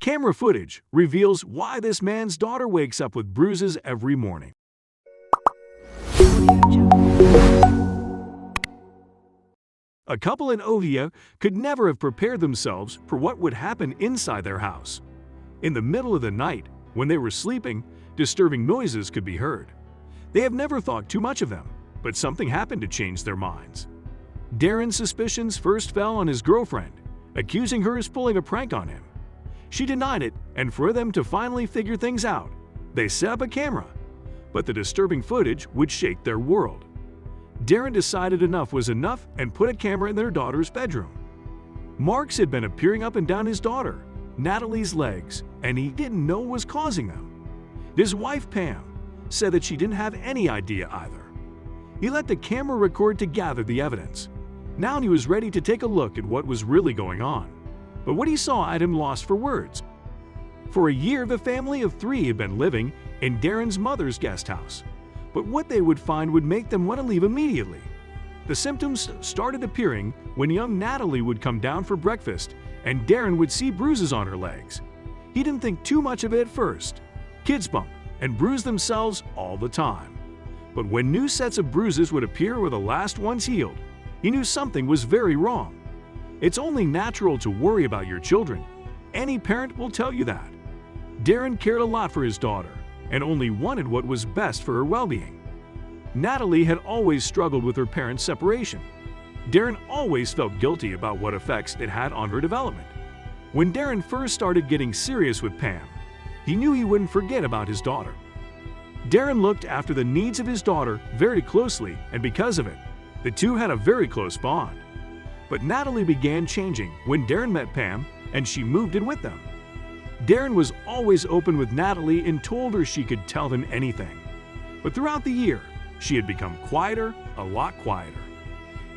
Camera footage reveals why this man's daughter wakes up with bruises every morning. A couple in Ohio could never have prepared themselves for what would happen inside their house. In the middle of the night, when they were sleeping, disturbing noises could be heard. They have never thought too much of them, but something happened to change their minds. Darren's suspicions first fell on his girlfriend, accusing her of pulling a prank on him. She denied it, and for them to finally figure things out, they set up a camera. But the disturbing footage would shake their world. Darren decided enough was enough and put a camera in their daughter's bedroom. Marks had been appearing up and down his daughter, Natalie's legs, and he didn't know what was causing them. His wife, Pam, said that she didn't have any idea either. He let the camera record to gather the evidence. Now he was ready to take a look at what was really going on. But what he saw had him lost for words. For a year, the family of 3 had been living in Darren's mother's guest house. But what they would find would make them want to leave immediately. The symptoms started appearing when young Natalie would come down for breakfast and Darren would see bruises on her legs. He didn't think too much of it at first. Kids bump and bruise themselves all the time. But when new sets of bruises would appear where the last ones healed, he knew something was very wrong. It's only natural to worry about your children. Any parent will tell you that. Darren cared a lot for his daughter and only wanted what was best for her well-being. Natalie had always struggled with her parents' separation. Darren always felt guilty about what effects it had on her development. When Darren first started getting serious with Pam, he knew he wouldn't forget about his daughter. Darren looked after the needs of his daughter very closely, and because of it, the two had a very close bond. But Natalie began changing when Darren met Pam and she moved in with them. Darren was always open with Natalie and told her she could tell him anything. But throughout the year, she had become quieter, a lot quieter.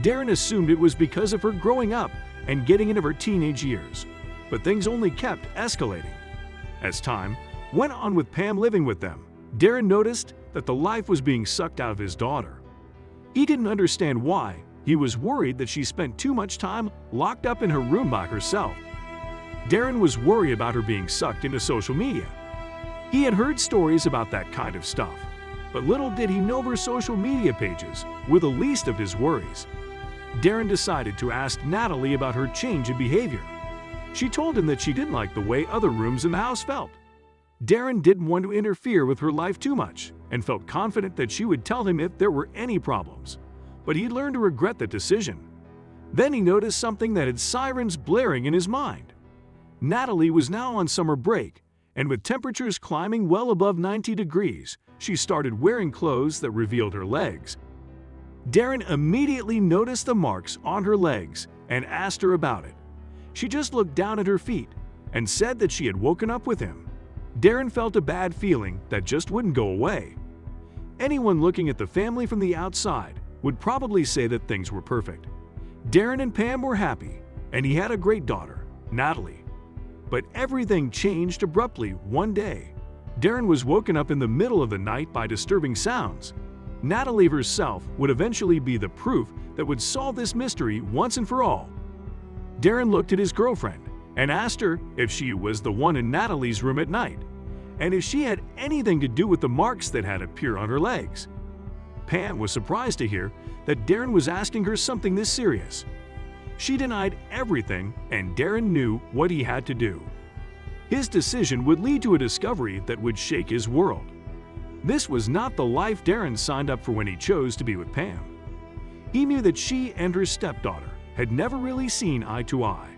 Darren assumed it was because of her growing up and getting into her teenage years, but things only kept escalating. As time went on with Pam living with them, Darren noticed that the life was being sucked out of his daughter. He didn't understand why. He was worried that she spent too much time locked up in her room by herself. Darren was worried about her being sucked into social media. He had heard stories about that kind of stuff, but little did he know her social media pages were the least of his worries. Darren decided to ask Natalie about her change in behavior. She told him that she didn't like the way other rooms in the house felt. Darren didn't want to interfere with her life too much and felt confident that she would tell him if there were any problems. But he learned to regret that decision. Then he noticed something that had sirens blaring in his mind. Natalie was now on summer break, and with temperatures climbing well above 90 degrees, she started wearing clothes that revealed her legs. Darren immediately noticed the marks on her legs and asked her about it. She just looked down at her feet and said that she had woken up with him. Darren felt a bad feeling that just wouldn't go away. Anyone looking at the family from the outside would probably say that things were perfect. Darren and Pam were happy, and he had a great daughter, Natalie. But everything changed abruptly one day. Darren was woken up in the middle of the night by disturbing sounds. Natalie herself would eventually be the proof that would solve this mystery once and for all. Darren looked at his girlfriend and asked her if she was the one in Natalie's room at night, and if she had anything to do with the marks that had appeared on her legs. Pam was surprised to hear that Darren was asking her something this serious. She denied everything, and Darren knew what he had to do. His decision would lead to a discovery that would shake his world. This was not the life Darren signed up for when he chose to be with Pam. He knew that she and her stepdaughter had never really seen eye to eye.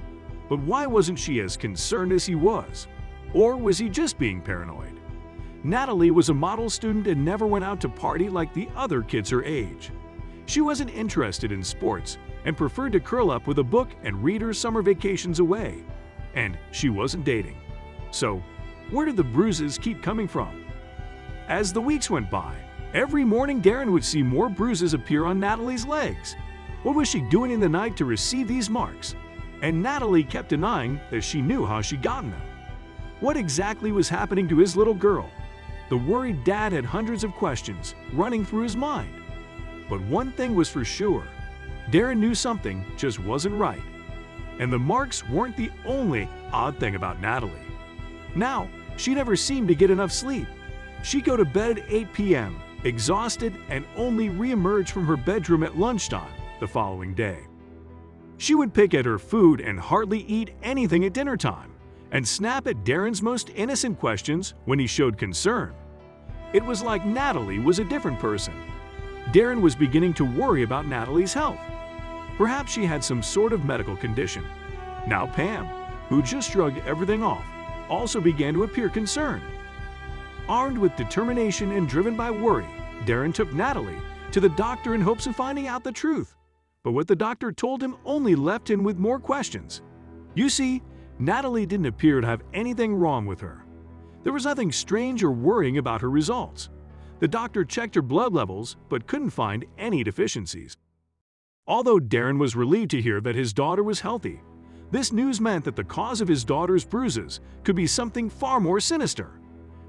But why wasn't she as concerned as he was? Or was he just being paranoid? Natalie was a model student and never went out to party like the other kids her age. She wasn't interested in sports and preferred to curl up with a book and read her summer vacations away. And she wasn't dating. So, where did the bruises keep coming from? As the weeks went by, every morning Darren would see more bruises appear on Natalie's legs. What was she doing in the night to receive these marks? And Natalie kept denying that she knew how she'd gotten them. What exactly was happening to his little girl? The worried dad had hundreds of questions running through his mind. But one thing was for sure. Darren knew something just wasn't right. And the marks weren't the only odd thing about Natalie. Now, she never seemed to get enough sleep. She'd go to bed at 8 p.m., exhausted, and only re-emerge from her bedroom at lunchtime the following day. She would pick at her food and hardly eat anything at dinner time, and snap at Darren's most innocent questions when he showed concern. It was like Natalie was a different person. Darren was beginning to worry about Natalie's health. Perhaps she had some sort of medical condition. Now Pam, who just shrugged everything off, also began to appear concerned. Armed with determination and driven by worry, Darren took Natalie to the doctor in hopes of finding out the truth. But what the doctor told him only left him with more questions. You see, Natalie didn't appear to have anything wrong with her. There was nothing strange or worrying about her results. The doctor checked her blood levels but couldn't find any deficiencies. Although Darren was relieved to hear that his daughter was healthy, this news meant that the cause of his daughter's bruises could be something far more sinister.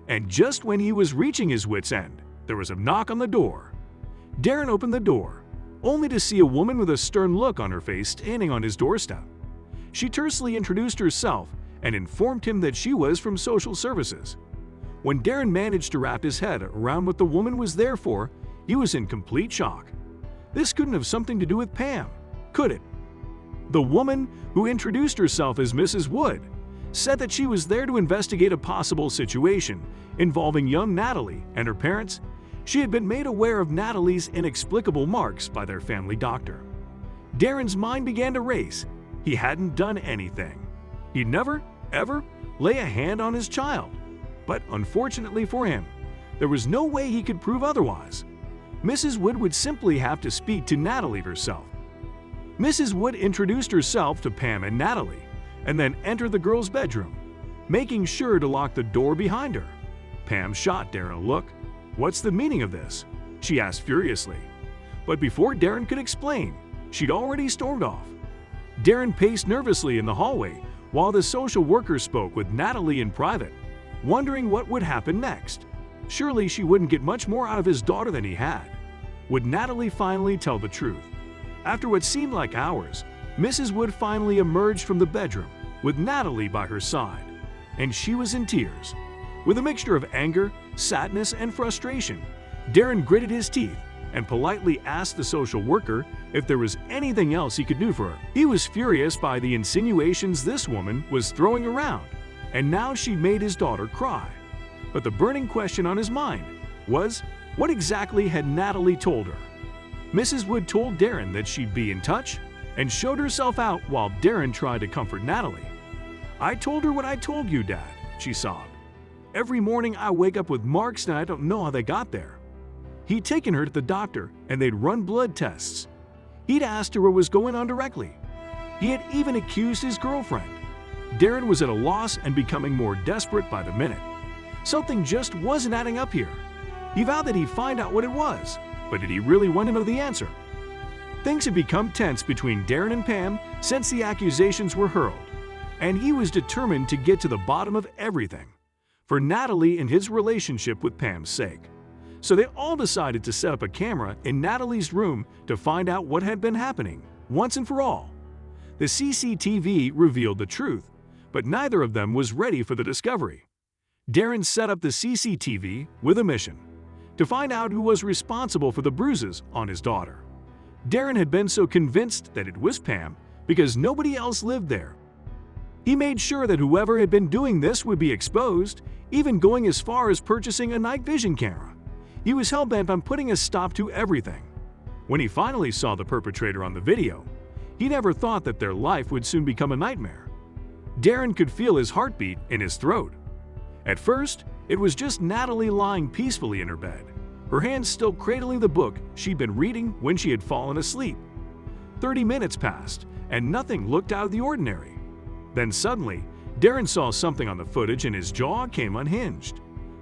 And just when he was reaching his wit's end, there was a knock on the door. Darren opened the door, only to see a woman with a stern look on her face standing on his doorstep. She tersely introduced herself and informed him that she was from social services. When Darren managed to wrap his head around what the woman was there for, he was in complete shock. This couldn't have something to do with Pam, could it? The woman, who introduced herself as Mrs. Wood, said that she was there to investigate a possible situation involving young Natalie and her parents. She had been made aware of Natalie's inexplicable marks by their family doctor. Darren's mind began to race. He hadn't done anything. He'd never, ever lay a hand on his child. But unfortunately for him, there was no way he could prove otherwise. Mrs. Wood would simply have to speak to Natalie herself. Mrs. Wood introduced herself to Pam and Natalie, and then entered the girl's bedroom, making sure to lock the door behind her. Pam shot Darren a look. "What's the meaning of this?" she asked furiously. But before Darren could explain, she'd already stormed off. Darren paced nervously in the hallway while the social worker spoke with Natalie in private, wondering what would happen next. Surely she wouldn't get much more out of his daughter than he had. Would Natalie finally tell the truth? After what seemed like hours, Mrs. Wood finally emerged from the bedroom with Natalie by her side, and she was in tears. With a mixture of anger, sadness, and frustration, Darren gritted his teeth and politely asked the social worker if there was anything else he could do for her. He was furious by the insinuations this woman was throwing around, and now she'd made his daughter cry. But the burning question on his mind was, what exactly had Natalie told her? Mrs. Wood told Darren that she'd be in touch and showed herself out while Darren tried to comfort Natalie. "I told her what I told you, Dad," she sobbed. "Every morning I wake up with marks and I don't know how they got there." He'd taken her to the doctor and they'd run blood tests. He'd asked her what was going on directly. He had even accused his girlfriend. Darren was at a loss and becoming more desperate by the minute. Something just wasn't adding up here. He vowed that he'd find out what it was, but did he really want to know the answer? Things had become tense between Darren and Pam since the accusations were hurled, and he was determined to get to the bottom of everything, for Natalie and his relationship with Pam's sake. So they all decided to set up a camera in Natalie's room to find out what had been happening, once and for all. The CCTV revealed the truth, but neither of them was ready for the discovery. Darren set up the CCTV with a mission: to find out who was responsible for the bruises on his daughter. Darren had been so convinced that it was Pam because nobody else lived there. He made sure that whoever had been doing this would be exposed, even going as far as purchasing a night vision camera. He was hell-bent on putting a stop to everything. When he finally saw the perpetrator on the video, he never thought that their life would soon become a nightmare. Darren could feel his heartbeat in his throat. At first, it was just Natalie lying peacefully in her bed, her hands still cradling the book she'd been reading when she had fallen asleep. 30 minutes passed, and nothing looked out of the ordinary. Then suddenly, Darren saw something on the footage and his jaw came unhinged.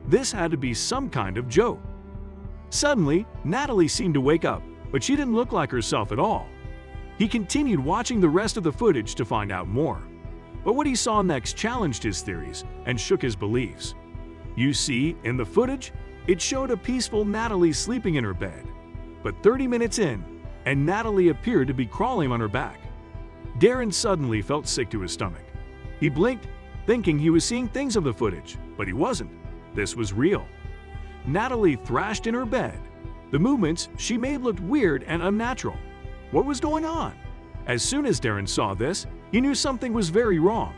This had to be some kind of joke. Suddenly, Natalie seemed to wake up, but she didn't look like herself at all. He continued watching the rest of the footage to find out more. But what he saw next challenged his theories and shook his beliefs. You see, in the footage, it showed a peaceful Natalie sleeping in her bed. But 30 minutes in, and Natalie appeared to be crawling on her back. Darren suddenly felt sick to his stomach. He blinked, thinking he was seeing things of the footage, but he wasn't. This was real. Natalie thrashed in her bed. The movements she made looked weird and unnatural. What was going on? As soon as Darren saw this, he knew something was very wrong.